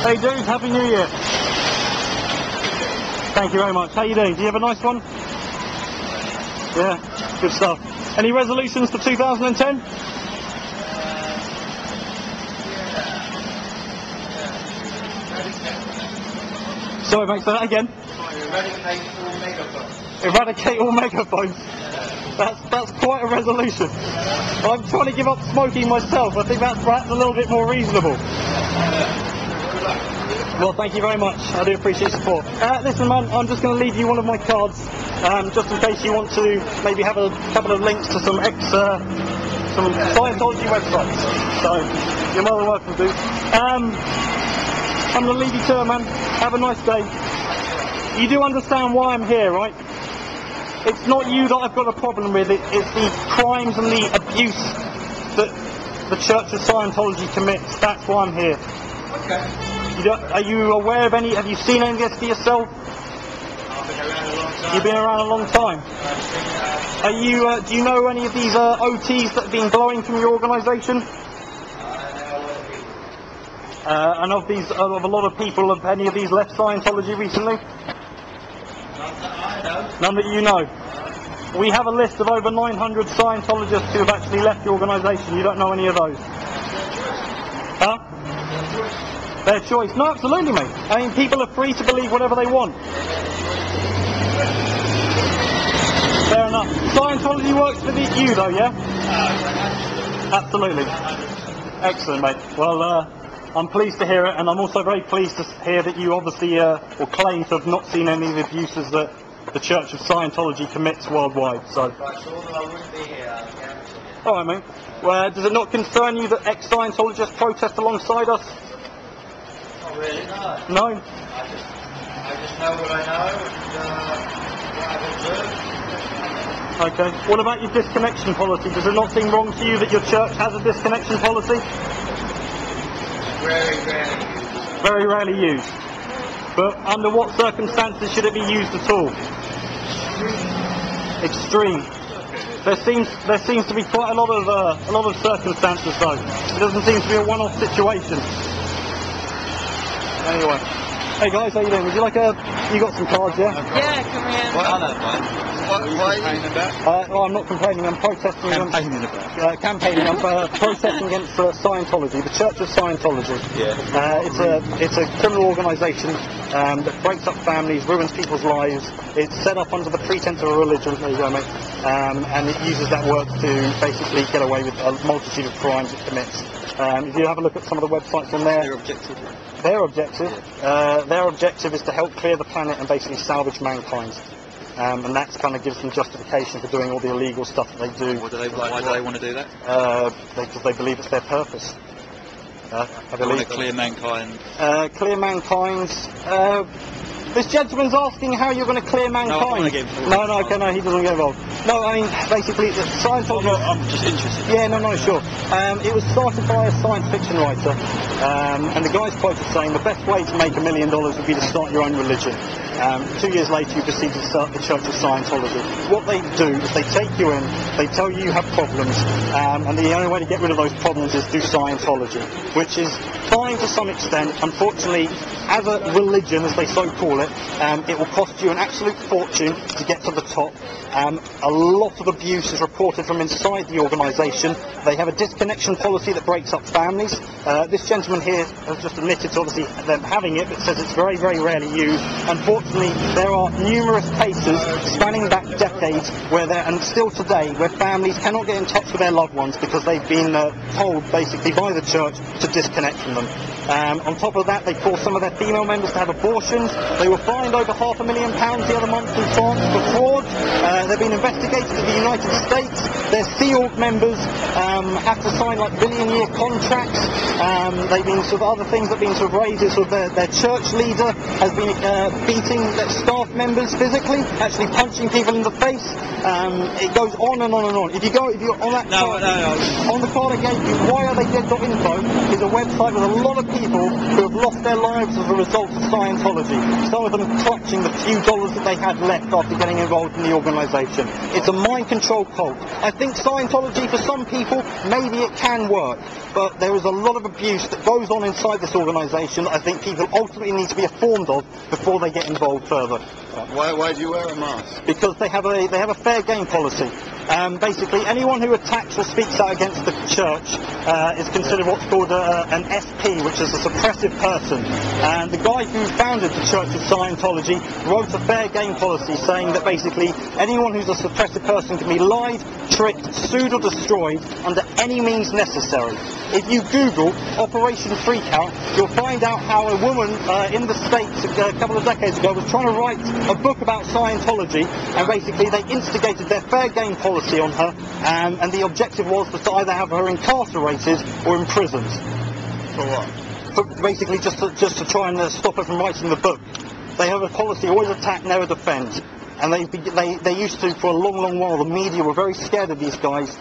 Hey dude, Happy New Year. Thank you very much. How you doing? Do you have a nice one? Yeah, good stuff. Any resolutions for 2010? Sorry mate, say that again. Eradicate all megaphones. Eradicate all megaphones. That's quite a resolution. I'm trying to give up smoking myself. I think that's perhaps a little bit more reasonable. Well, thank you very much. I do appreciate your support. Listen, man, I'm just going to leave you one of my cards, just in case you want to maybe have a couple of links to some Scientology websites. So you're more than welcome to. I'm going to leave you to it, man. Have a nice day. You do understand why I'm here, right? It's not you that I've got a problem with, it's the crimes and the abuse that the Church of Scientology commits. That's why I'm here. Okay. Are you aware of any, have you seen any of this for yourself? I've been around a long time. You've been around a long time. Are you, do you know any of these OTs that have been blowing from your organisation? And of a lot of people, have any of these left Scientology recently? None that you know. We have a list of over 900 Scientologists who have actually left the organisation. You don't know any of those? Huh? Their choice. No, absolutely, mate. I mean, people are free to believe whatever they want. Fair enough. Scientology works for you, though, yeah? Absolutely. Excellent, mate. Well, I'm pleased to hear it, and I'm also very pleased to hear that you obviously, or claim to have not seen any of the abuses that the Church of Scientology commits worldwide. So. If I saw them, I wouldn't be here. All right, mate. Well, does it not concern you that ex-Scientologists protest alongside us? Not really, no. No? I just know what I know, and what I've observed. Okay. What about your disconnection policy? Does it not seem wrong to you that your church has a disconnection policy? Very rarely used. Very rarely used. But under what circumstances should it be used at all? Extreme. There seems to be quite a lot of circumstances though. It doesn't seem to be a one-off situation. Anyway. Hey guys, how you doing? Would you like you got some cards, yeah? Yeah, come in. What? I don't mind. What are you complaining about? Well, I'm not complaining, I'm protesting Campaigning about? Campaigning, I'm protesting against Scientology, the Church of Scientology. Yeah. It's a criminal organisation that breaks up families, ruins people's lives. It's set up under the pretense of a religion, there you go mate, and it uses that work to basically get away with a multitude of crimes it commits. If you have a look at some of the websites on there, their objective is to help clear the planet and basically salvage mankind. And that kind of gives them justification for doing all the illegal stuff that they do. Why do they want to do that? Because they believe it's their purpose. I They want to clear mankind. Clear mankind. This gentleman's asking how you're going to clear mankind. No, I don't want to get involved. No, he doesn't get involved. No, I mean, basically, Scientology... I'm just interested. Yeah, no, sure. It was started by a science fiction writer, and the guy's quoted saying the best way to make $1 million would be to start your own religion. 2 years later, you proceed to start the Church of Scientology. What they do is they take you in, they tell you you have problems, and the only way to get rid of those problems is through Scientology, which is fine to some extent. Unfortunately, as a religion, as they so call it, it will cost you an absolute fortune to get to the top. A lot of abuse is reported from inside the organisation. They have a disconnection policy that breaks up families. This gentleman here has just admitted to obviously them having it, but says it's very, very rarely used. Unfortunately, there are numerous cases spanning back decades and still today, where families cannot get in touch with their loved ones because they've been told basically by the church to disconnect from them. On top of that, they force some of their female members to have abortions. They were fined over £500,000 the other month in France for fraud. They've been investigated in the United States. Their Sea Org members have to sign like billion-year contracts. They've been sort of other things that have been sort of raised. Sort of their church leader has been beating their staff members physically, actually punching people in the face. It goes on and on and on. If you're on that card, on the card I gave you, whyaretheydead.info is a website with a lot of people who have lost their lives as a result of Scientology. So some of them clutching the few dollars that they had left after getting involved in the organisation. It's a mind control cult. I think Scientology, for some people, maybe it can work, but there is a lot of abuse that goes on inside this organisation that I think people ultimately need to be informed of before they get involved further. Why do you wear a mask? Because they have a fair game policy. Basically, anyone who attacks or speaks out against the church is considered what's called an SP, which is a suppressive person. And the guy who founded the Church of Scientology wrote a fair game policy saying that basically anyone who's a suppressive person can be lied, tricked, sued or destroyed under any means necessary. If you Google Operation Freakout, you'll find out how a woman in the States a couple of decades ago was trying to write a book about Scientology, and basically they instigated their fair game policy on her, and the objective was to either have her incarcerated or imprisoned. For what? Basically just to try and stop her from writing the book. They have a policy, always attack, never defend. And they used to, for a long, long while, the media were very scared of these guys.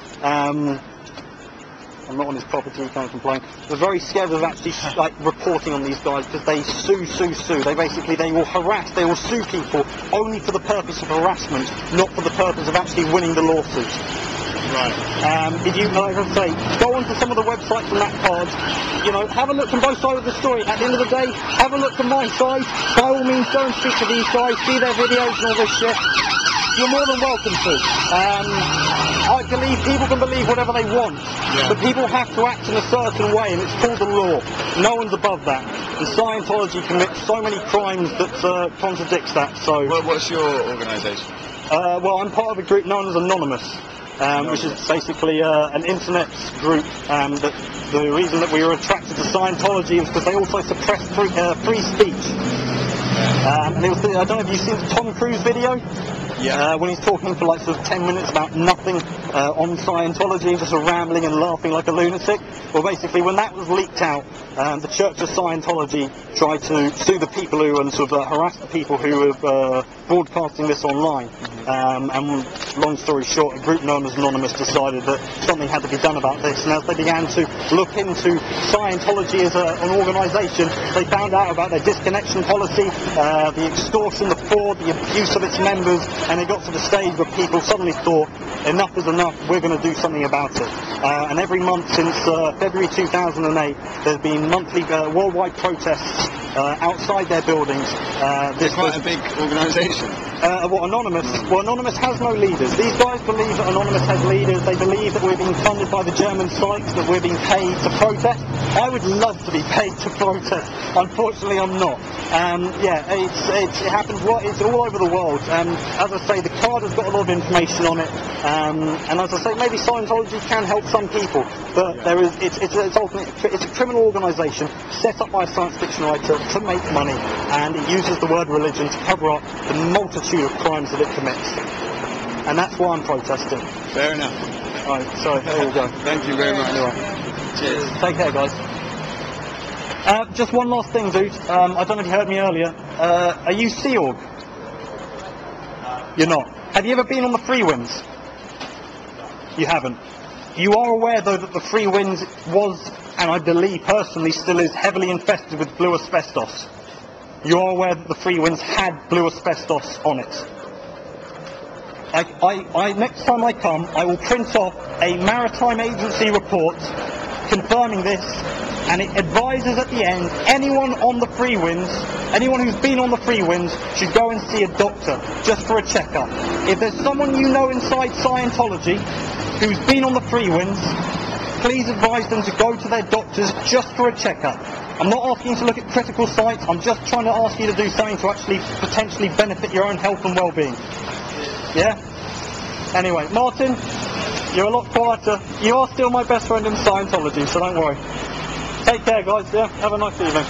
I'm not on his property, you can't complain. They're very scared of actually reporting on these guys because they sue. They will harass, they will sue people only for the purpose of harassment, not for the purpose of actually winning the lawsuit. Right. If you, like I say, go onto some of the websites on that card, have a look from both sides of the story. At the end of the day, have a look from my side. By all means, go and speak to these guys, see their videos and all this shit. You're more than welcome to. I believe people can believe whatever they want, but people have to act in a certain way, and it's called the law. No one's above that. And Scientology commits so many crimes that contradicts that. So, What's your organisation? well, I'm part of a group known as Anonymous, which is basically an internet group. That the reason that we were attracted to Scientology is because they also suppress free speech. And it was I don't know if you've seen the Tom Cruise video. Yeah. When he's talking for sort of 10 minutes about nothing on Scientology, just rambling and laughing like a lunatic. Well, basically, when that was leaked out, the Church of Scientology tried to sue the people who and sort of harass the people who were broadcasting this online. And long story short, a group known as Anonymous decided that something had to be done about this. And as they began to look into Scientology as an organisation, they found out about their disconnection policy, the extortion, the fraud, the abuse of its members. And it got to the stage where people suddenly thought, enough is enough, we're going to do something about it. And every month since February 2008, there's been monthly worldwide protests outside their buildings. It's quite a big organisation. What, Anonymous? Well, Anonymous has no leaders. These guys believe that Anonymous has leaders. They believe that we're being funded by the German psychs, that we're being paid to protest. I would love to be paid to protest. Unfortunately, I'm not. It happens. It's all over the world. As I say, the card has got a lot of information on it. And as I say, maybe Scientology can help some people, but it's a criminal organisation set up by a science fiction writer to make money, and it uses the word religion to cover up the multitude of crimes that it commits. And that's why I'm protesting. Fair enough. Right, so there we go. Thank you very much. Anyway. Cheers. Take care, guys. Just one last thing, dude. I don't know if you heard me earlier. Are you Sea Org? You're not. Have you ever been on the Free Winds? You haven't. You are aware, though, that the Free Winds was, and I believe personally still is, heavily infested with blue asbestos. You are aware that the Free Winds had blue asbestos on it. Next time I come, I will print off a maritime agency report confirming this, and it advises at the end, anyone on the Free Winds, anyone who's been on the Free Winds should go and see a doctor, just for a checkup. If there's someone you know inside Scientology who's been on the Free Winds, please advise them to go to their doctors just for a checkup. I'm not asking you to look at critical sites, I'm just trying to ask you to do something to actually potentially benefit your own health and well-being. Yeah? Anyway, Martin, you're a lot quieter. You are still my best friend in Scientology, so don't worry. Take care, guys. Yeah, have a nice evening.